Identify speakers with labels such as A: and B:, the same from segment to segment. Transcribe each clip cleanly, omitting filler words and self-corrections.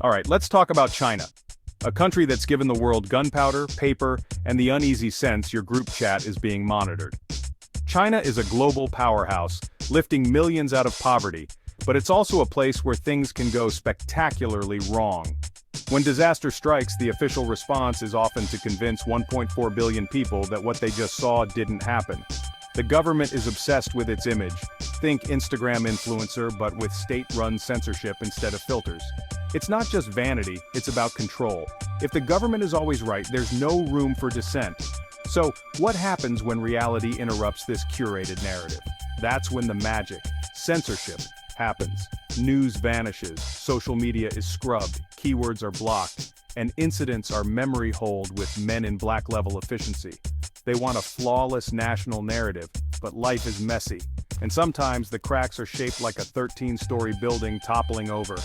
A: Alright, let's talk about China. A country that's given the world gunpowder, paper, and the uneasy sense your group chat is being monitored. China is a global powerhouse, lifting millions out of poverty, but it's also a place where things can go spectacularly wrong. When disaster strikes, the official response is often to convince 1.4 billion people that what they just saw didn't happen. The government is obsessed with its image. Think Instagram influencer, but with state-run censorship instead of filters. It's not just vanity, it's about control. If the government is always right, there's no room for dissent. So, what happens when reality interrupts this curated narrative? That's when the magic, censorship, happens. News vanishes, social media is scrubbed, keywords are blocked, and incidents are memory holed with men in black level efficiency. They want a flawless national narrative, but life is messy, and sometimes the cracks are shaped like a 13-story building toppling over.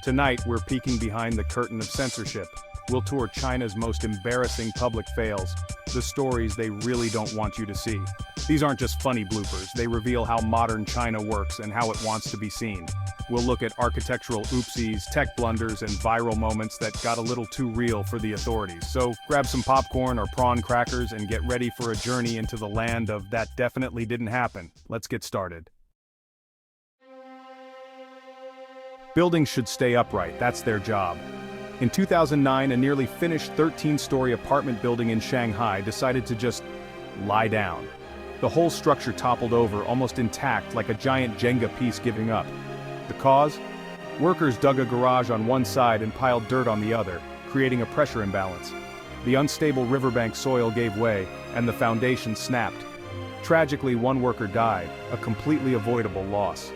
A: Tonight, we're peeking behind the curtain of censorship. We'll tour China's most embarrassing public fails, the stories they really don't want you to see. These aren't just funny bloopers, they reveal how modern China works and how it wants to be seen. We'll look at architectural oopsies, tech blunders, and viral moments that got a little too real for the authorities. So grab some popcorn or prawn crackers and get ready for a journey into the land of that definitely didn't happen. Let's get started. Buildings should stay upright, that's their job. In 2009, a nearly finished 13-story apartment building in Shanghai decided to just lie down. The whole structure toppled over, almost intact, like a giant Jenga piece giving up. The cause? Workers dug a garage on one side and piled dirt on the other, creating a pressure imbalance. The unstable riverbank soil gave way, and the foundation snapped. Tragically, one worker died, a completely avoidable loss.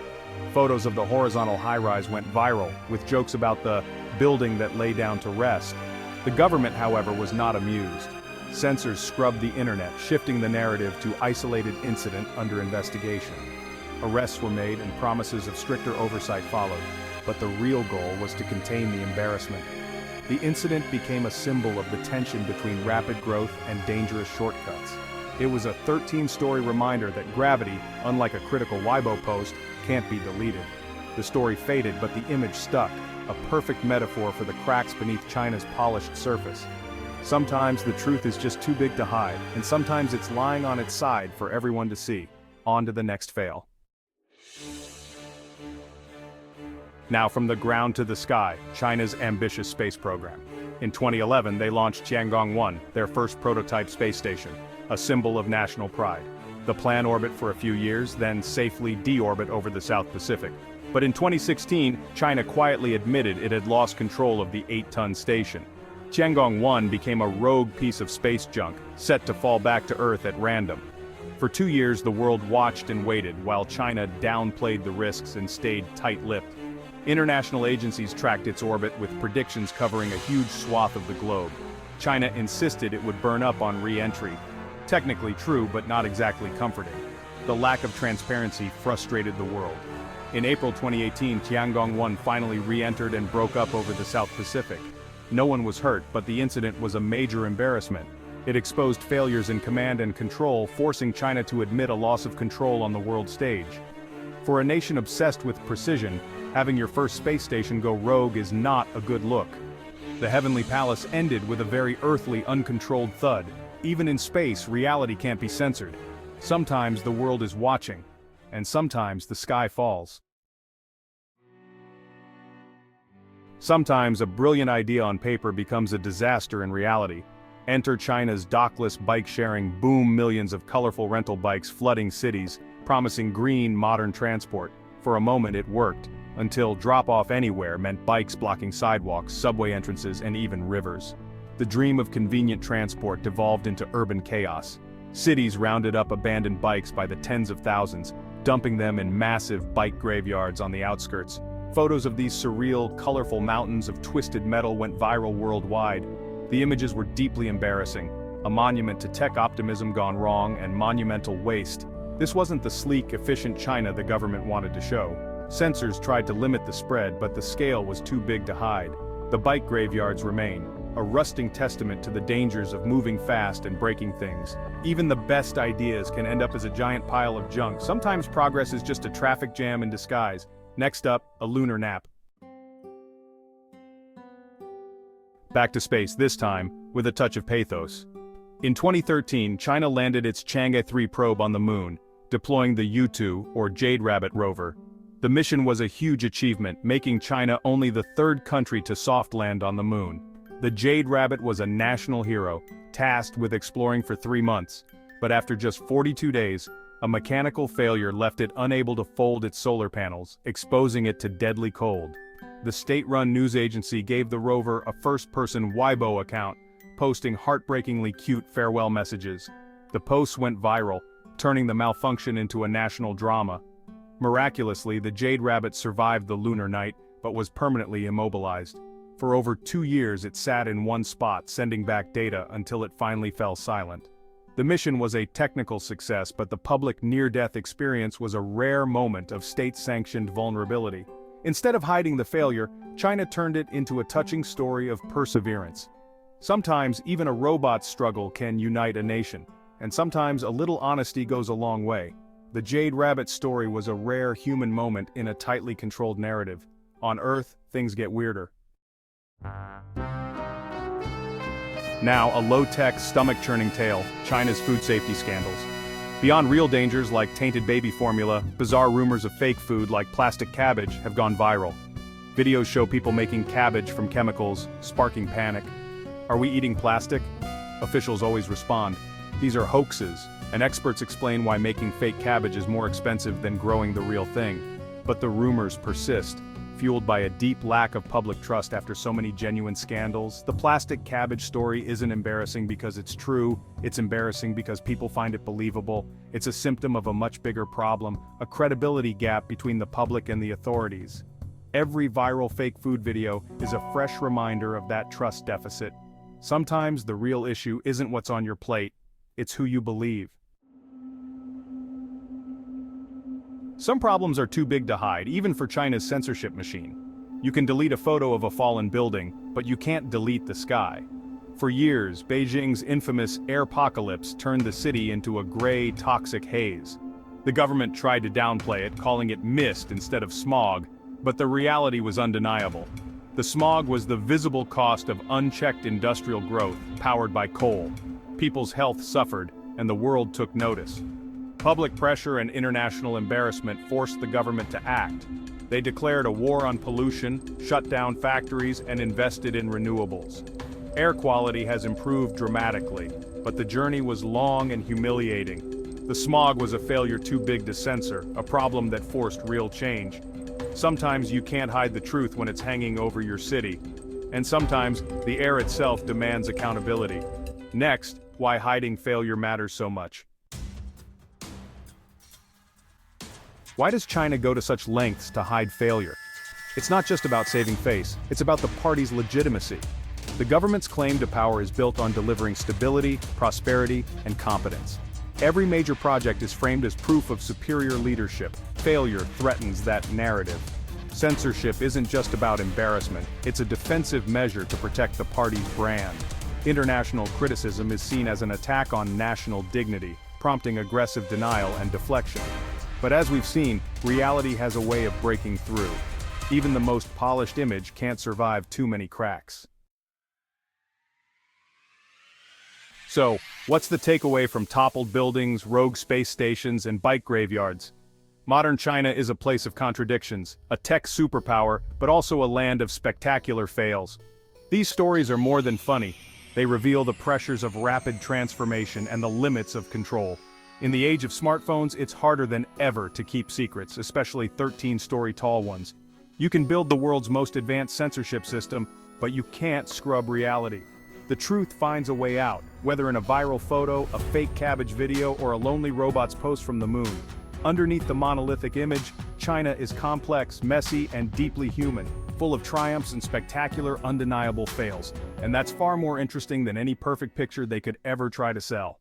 A: Photos of the horizontal high-rise went viral, with jokes about the building that lay down to rest. The government, however, was not amused. Censors scrubbed the internet, shifting the narrative to isolated incident under investigation. Arrests were made and promises of stricter oversight followed, but the real goal was to contain the embarrassment. The incident became a symbol of the tension between rapid growth and dangerous shortcuts. It was a 13-story reminder that gravity, unlike a critical Weibo post, can't be deleted. The story faded, but the image stuck, a perfect metaphor for the cracks beneath China's polished surface. Sometimes the truth is just too big to hide, and sometimes it's lying on its side for everyone to see. On to the next fail. Now from the ground to the sky, China's ambitious space program. In 2011, they launched Tiangong-1, their first prototype space station, a symbol of national pride. The plan orbit for a few years, then safely deorbit over the South Pacific. But in 2016, China quietly admitted it had lost control of the 8-ton station. Tiangong-1 became a rogue piece of space junk, set to fall back to Earth at random. For 2 years, the world watched and waited, while China downplayed the risks and stayed tight-lipped. International agencies tracked its orbit with predictions covering a huge swath of the globe. China insisted it would burn up on re-entry. Technically true, but not exactly comforting. The lack of transparency frustrated the world. In April 2018, Tiangong-1 finally re-entered and broke up over the South Pacific. No one was hurt, but the incident was a major embarrassment. It exposed failures in command and control, forcing China to admit a loss of control on the world stage. For a nation obsessed with precision, having your first space station go rogue is not a good look. The Heavenly Palace ended with a very earthly, uncontrolled thud. Even in space, reality can't be censored. Sometimes the world is watching, and sometimes the sky falls. Sometimes a brilliant idea on paper becomes a disaster in reality. Enter China's dockless bike-sharing boom, millions of colorful rental bikes flooding cities, promising green, modern transport. For a moment it worked, until drop-off anywhere meant bikes blocking sidewalks, subway entrances, and even rivers. The dream of convenient transport devolved into urban chaos. Cities rounded up abandoned bikes by the tens of thousands, dumping them in massive bike graveyards on the outskirts. Photos of these surreal, colorful mountains of twisted metal went viral worldwide. The images were deeply embarrassing, a monument to tech optimism gone wrong and monumental waste. This wasn't the sleek, efficient China the government wanted to show. Censors tried to limit the spread, but the scale was too big to hide. The bike graveyards remain, a rusting testament to the dangers of moving fast and breaking things. Even the best ideas can end up as a giant pile of junk. Sometimes progress is just a traffic jam in disguise. Next up, a lunar nap. Back to space this time, with a touch of pathos. In 2013, China landed its Chang'e 3 probe on the moon, deploying the U-2, or Jade Rabbit rover. The mission was a huge achievement, making China only the third country to soft land on the moon. The Jade Rabbit was a national hero, tasked with exploring for 3 months. But after just 42 days, a mechanical failure left it unable to fold its solar panels, exposing it to deadly cold. The state-run news agency gave the rover a first-person Weibo account, posting heartbreakingly cute farewell messages. The posts went viral, turning the malfunction into a national drama. Miraculously, the Jade Rabbit survived the lunar night, but was permanently immobilized. For over 2 years it sat in one spot, sending back data until it finally fell silent. The mission was a technical success, but the public near-death experience was a rare moment of state-sanctioned vulnerability. Instead of hiding the failure, China turned it into a touching story of perseverance. Sometimes even a robot's struggle can unite a nation, and sometimes a little honesty goes a long way. The Jade Rabbit story was a rare human moment in a tightly controlled narrative. On Earth, things get weirder. Now, a low-tech, stomach-churning tale, China's food safety scandals. Beyond real dangers like tainted baby formula, bizarre rumors of fake food like plastic cabbage have gone viral. Videos show people making cabbage from chemicals, sparking panic. Are we eating plastic? Officials always respond, these are hoaxes, and experts explain why making fake cabbage is more expensive than growing the real thing. But the rumors persist. Fueled by a deep lack of public trust after so many genuine scandals, the plastic cabbage story isn't embarrassing because it's true, it's embarrassing because people find it believable. It's a symptom of a much bigger problem, a credibility gap between the public and the authorities. Every viral fake food video is a fresh reminder of that trust deficit. Sometimes the real issue isn't what's on your plate, it's who you believe. Some problems are too big to hide, even for China's censorship machine. You can delete a photo of a fallen building, but you can't delete the sky. For years, Beijing's infamous airpocalypse turned the city into a gray, toxic haze. The government tried to downplay it, calling it mist instead of smog, but the reality was undeniable. The smog was the visible cost of unchecked industrial growth, powered by coal. People's health suffered, and the world took notice. Public pressure and international embarrassment forced the government to act. They declared a war on pollution, shut down factories, and invested in renewables. Air quality has improved dramatically, but the journey was long and humiliating. The smog was a failure too big to censor, a problem that forced real change. Sometimes you can't hide the truth when it's hanging over your city. And sometimes, the air itself demands accountability. Next, why hiding failure matters so much. Why does China go to such lengths to hide failure? It's not just about saving face, it's about the party's legitimacy. The government's claim to power is built on delivering stability, prosperity, and competence. Every major project is framed as proof of superior leadership. Failure threatens that narrative. Censorship isn't just about embarrassment, it's a defensive measure to protect the party's brand. International criticism is seen as an attack on national dignity, prompting aggressive denial and deflection. But as we've seen, reality has a way of breaking through. Even the most polished image can't survive too many cracks. So, what's the takeaway from toppled buildings, rogue space stations, and bike graveyards? Modern China is a place of contradictions, a tech superpower, but also a land of spectacular fails. These stories are more than funny. They reveal the pressures of rapid transformation and the limits of control. In the age of smartphones, it's harder than ever to keep secrets, especially 13-story tall ones. You can build the world's most advanced censorship system, but you can't scrub reality. The truth finds a way out, whether in a viral photo, a fake cabbage video, or a lonely robot's post from the moon. Underneath the monolithic image, China is complex, messy, and deeply human, full of triumphs and spectacular, undeniable fails. And that's far more interesting than any perfect picture they could ever try to sell.